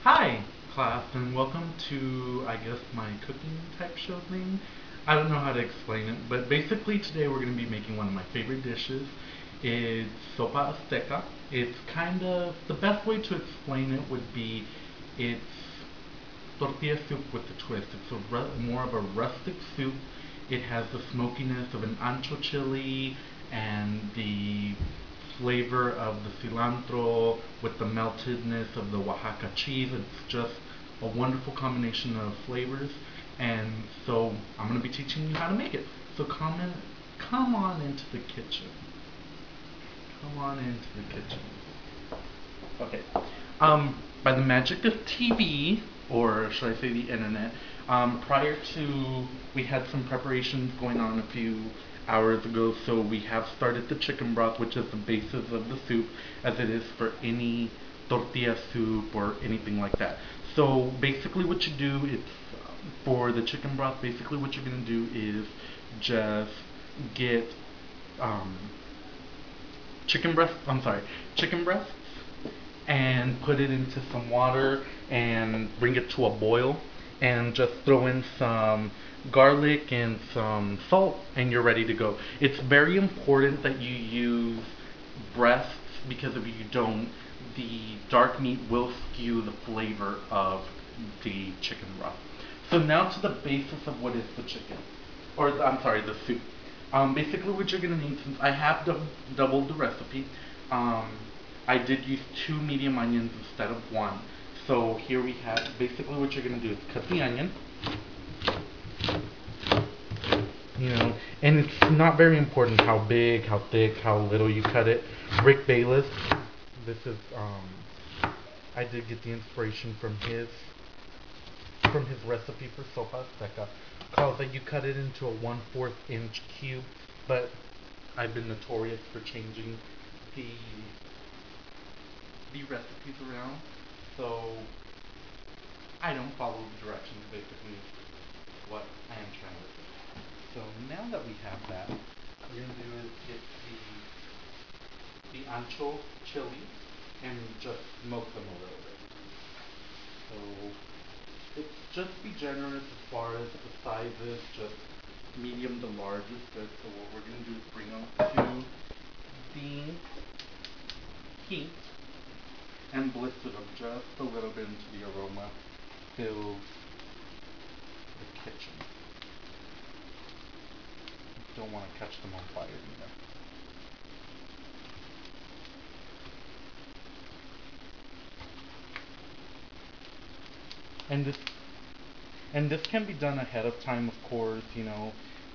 Hi, class, and welcome to, I guess, my cooking type show thing. I don't know how to explain it, but basically today we're going to be making one of my favorite dishes. It's Sopa Azteca. It's kind of, the best way to explain it would be it's tortilla soup with a twist. It's more of a rustic soup. It has the smokiness of an ancho chili and the flavor of the cilantro with the meltedness of the Oaxaca cheese. It's just a wonderful combination of flavors. And so I'm going to be teaching you how to make it. So come on into the kitchen. Come on into the kitchen. Okay. By the magic of TV, or should I say the internet, prior to, we had some preparations going on a few hours ago, so we have started the chicken broth, which is the basis of the soup, as it is for any tortilla soup or anything like that. So basically what you do, it's for the chicken broth, basically what you're going to do is just get um, chicken breasts and put it into some water and bring it to a boil and just throw in some garlic and some salt and you're ready to go. It's very important that you use breasts because if you don't, the dark meat will skew the flavor of the chicken broth. So now to the basis of what is the chicken, or I'm sorry, the soup. Basically what you're going to need, since I have doubled the recipe, I did use 2 medium onions instead of 1. So here we have, basically what you're going to do is cut the onion, and it's not very important how big, how thick, how little you cut it. Rick Bayless, this is, I did get the inspiration from his recipe for Sopa Azteca, calls that you cut it into a 1/4 inch cube, but I've been notorious for changing the recipes around, so I don't follow the directions, basically what I am trying to do. So now that we have that, what we're going to do is get the ancho chili and just smoke them a little bit. So it's just be generous as far as the sizes, just medium to large is good. So what we're going to do is bring them to the heat and blister them just a little bit until the aroma fills the kitchen. Don't want to catch them on fire either. And this can be done ahead of time, of course,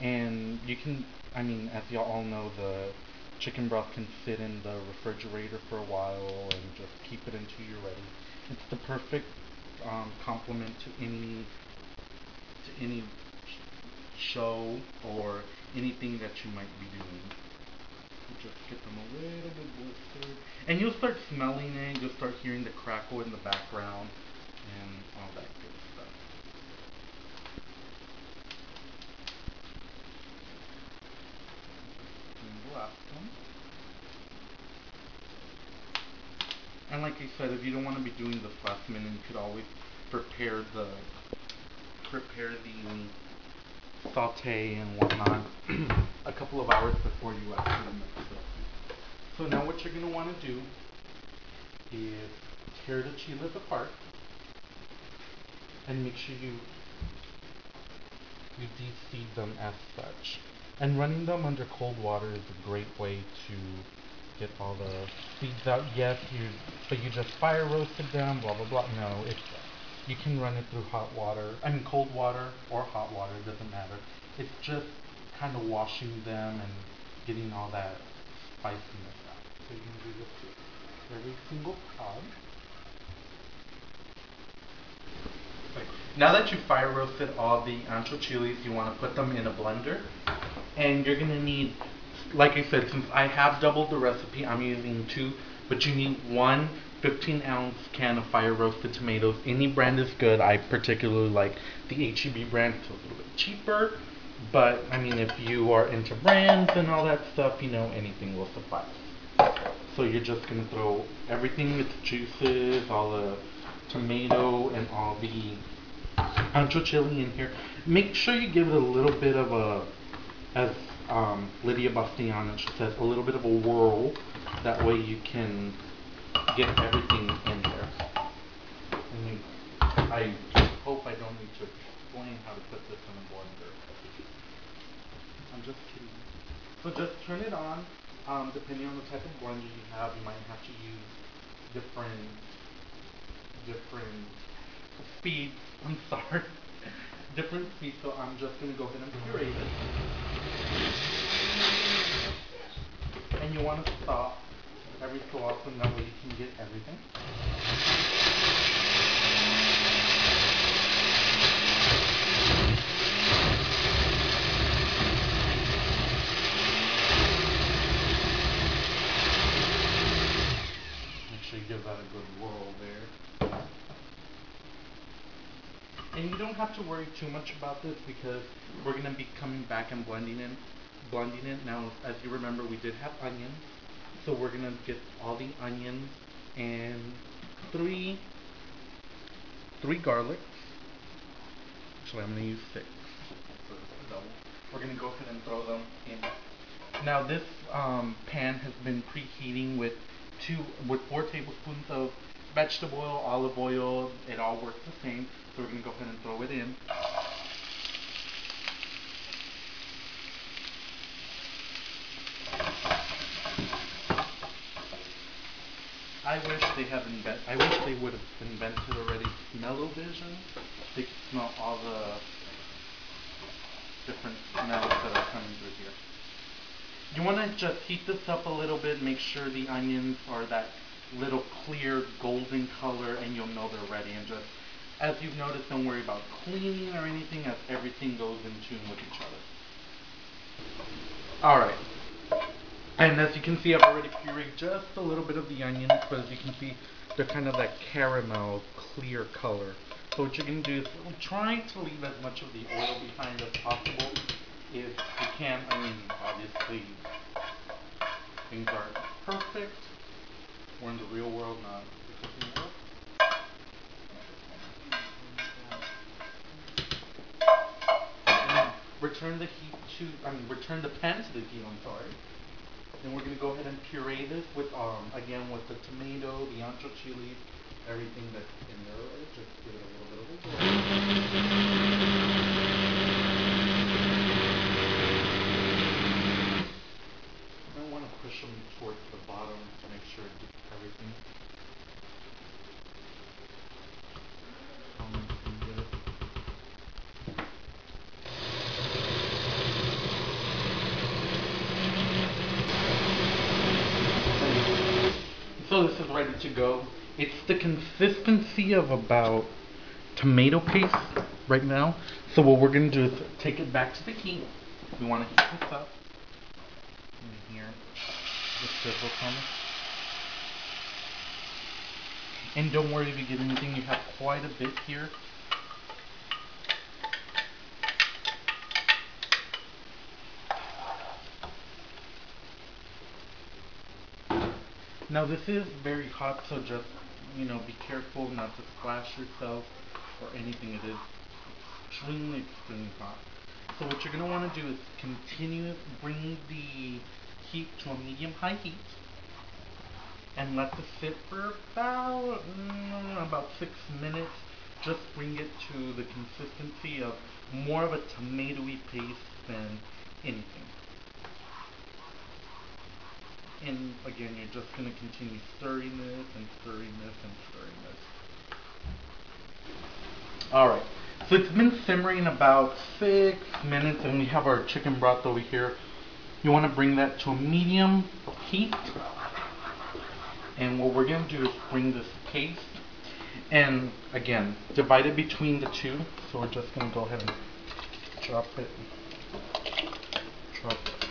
and you can, as y'all all know, the chicken broth can sit in the refrigerator for a while and just keep it until you're ready. It's the perfect complement to any show or anything that you might be doing. You just get them a little bit blistered, and you'll start smelling it. You'll start hearing the crackle in the background and all that good stuff. And the last one. And like I said, if you don't want to be doing this last minute, you could always prepare the saute and whatnot a couple of hours before you actually mix it. So now what you're going to want to do is tear the chiles apart and make sure you de-seed them as such. And running them under cold water is a great way to get all the seeds out. Yes, but you just fire roasted them, blah blah blah. No, you can run it through cold water or hot water, it doesn't matter. It's just kind of washing them and getting all that spiciness out. So you can do this with every single pod. Okay. Now that you fire roasted all the ancho chilies, you want to put them in a blender, and you're going to need, like I said, since I have doubled the recipe, I'm using 2, but you need 1 15-ounce can of fire roasted tomatoes. Any brand is good. I particularly like the H-E-B brand. It's a little bit cheaper, but if you are into brands and all that stuff, anything will suffice. So you're just going to throw everything with the juices, all the tomato and all the ancho chili in here. Make sure you give it a little bit of a, as Lydia Bastianich says, a little bit of a whirl. That way you can get everything in there. And I hope I don't need to explain how to put this in a blender. I'm just kidding. So just turn it on. Depending on the type of blender you have, you might have to use different speeds. I'm sorry. Different speeds. So I'm just going to go ahead and puree this. And you want to stop every so often, that way you can get everything. Make sure you give that a good whirl there. And you don't have to worry too much about this because we're going to be coming back and blending it. Now, as you remember, we did have onions. So we're going to get all the onions and three garlics. Actually, I'm going to use 6. So it's a double. We're going to go ahead and throw them in. Now this pan has been preheating with 4 tablespoons of vegetable oil, olive oil. It all works the same. So we're going to go ahead and throw it in. I wish they would have invented already smell-o-vision. They could smell all the different smells that are coming through here. You want to just heat this up a little bit, make sure the onions are that little clear golden color, and you'll know they're ready. And just, as you've noticed, don't worry about cleaning or anything, as everything goes in tune with each other. Alright. And as you can see, I've already pureed just a little bit of the onions, but as you can see, they're kind of that caramel clear color. So what you're going to do is try to leave as much of the oil behind as possible. If you can, I mean, obviously, things aren't perfect. We're in the real world, not the cooking world. And return the pan to the heat, I'm sorry. Then we're going to go ahead and puree this with, again, with the tomato, the ancho chili, everything that's in there. Just give it a little bit of a whirl. I want to push them towards the bottom to make sure it gets everything. So this is ready to go. It's the consistency of about tomato paste right now. So what we're going to do is take it back to the heat. We want to heat this up. In here, the sizzle comes. And don't worry if you get anything, you have quite a bit here. Now this is very hot, so just, be careful not to splash yourself or anything. It is extremely hot. So what you're going to want to do is continue bringing the heat to a medium-high heat. And let this sit for about 6 minutes. Just bring it to the consistency of more of a tomatoey paste than anything. And again, you're just going to continue stirring this and stirring this and stirring this. Alright, so it's been simmering about 6 minutes, and we have our chicken broth over here. You want to bring that to a medium heat. And what we're going to do is bring this paste, and again, divide it between the two. So we're just going to go ahead and drop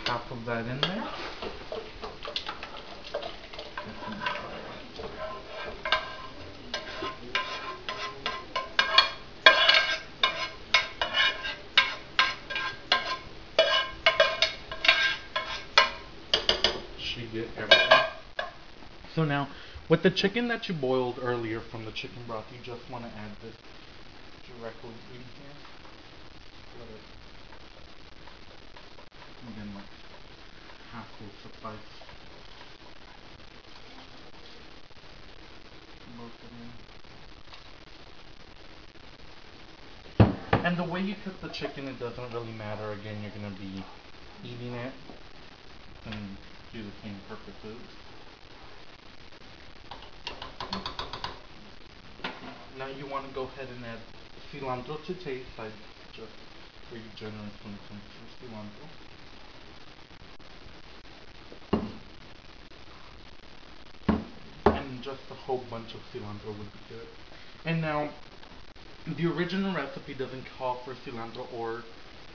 half of that in there. Should get everything. So now With the chicken that you boiled earlier from the chicken broth, you just want to add this directly in here. Let it, again, like half will suffice. Both of them. And the way you cook the chicken, it doesn't really matter. Again, you're going to be eating it and do the same purposes. Now you want to go ahead and add cilantro to taste. I just very generous when it comes to cilantro. And just a whole bunch of cilantro would be good. And now, the original recipe doesn't call for cilantro or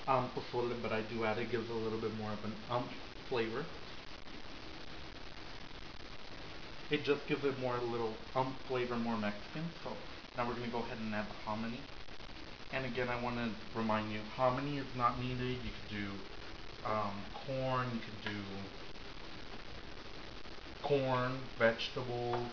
pozole, but I do add it. It gives a little bit more of an flavor. It just gives it more a little flavor, more Mexican. So now we're going to go ahead and add the hominy. And again, I want to remind you, hominy is not needed. You could do corn, you could do corn, vegetables.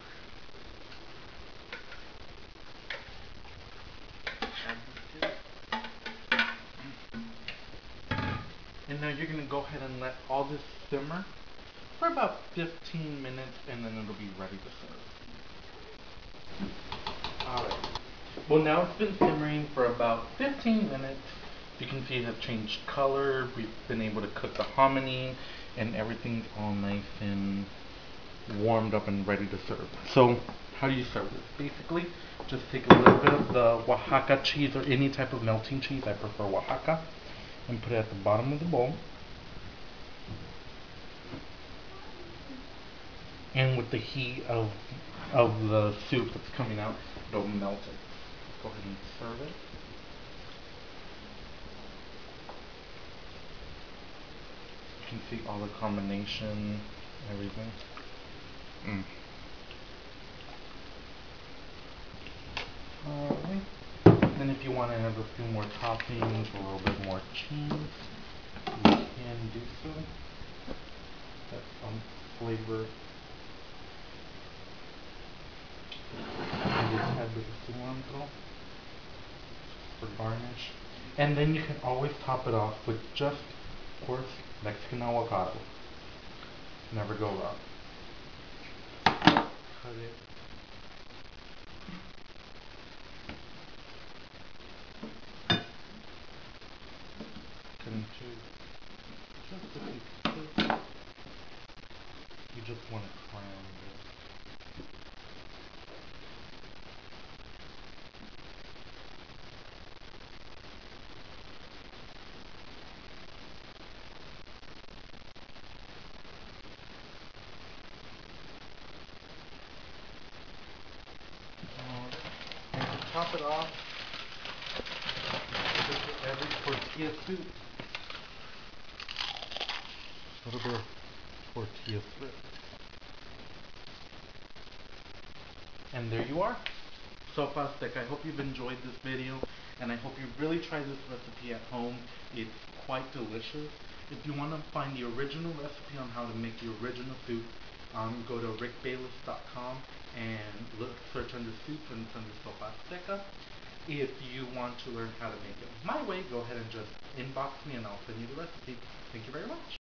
And now you're going to go ahead and let all this simmer for about 15 minutes, and then it'll be ready to serve. Alright. Well, now it's been simmering for about 15 minutes. You can see it has changed color. We've been able to cook the hominy, and everything's all nice and warmed up and ready to serve. So, how do you serve this? Basically, just take a little bit of the Oaxaca cheese or any type of melting cheese. I prefer Oaxaca. And put it at the bottom of the bowl. And with the heat of the soup that's coming out, it'll melt it. Go ahead and serve it. You can see all the combination, everything. Alright. And if you want to have a few more toppings, a little bit more cheese, you can do so. That's some flavor. And just add the cilantro for garnish. And then you can always top it off with just, of course, Mexican avocado. Never go wrong. Cut it. Cut into just a few pieces. You just want to crown it. And to top it off, just every tortilla soup. A little bit of tortilla strip. And there you are. Sopa Azteca. I hope you've enjoyed this video, and I hope you really try this recipe at home. It's quite delicious. If you want to find the original recipe on how to make the original soup, go to rickbayless.com and search under soup and it's under Sopa Azteca. If you want to learn how to make it my way, go ahead and just inbox me and I'll send you the recipe. Thank you very much.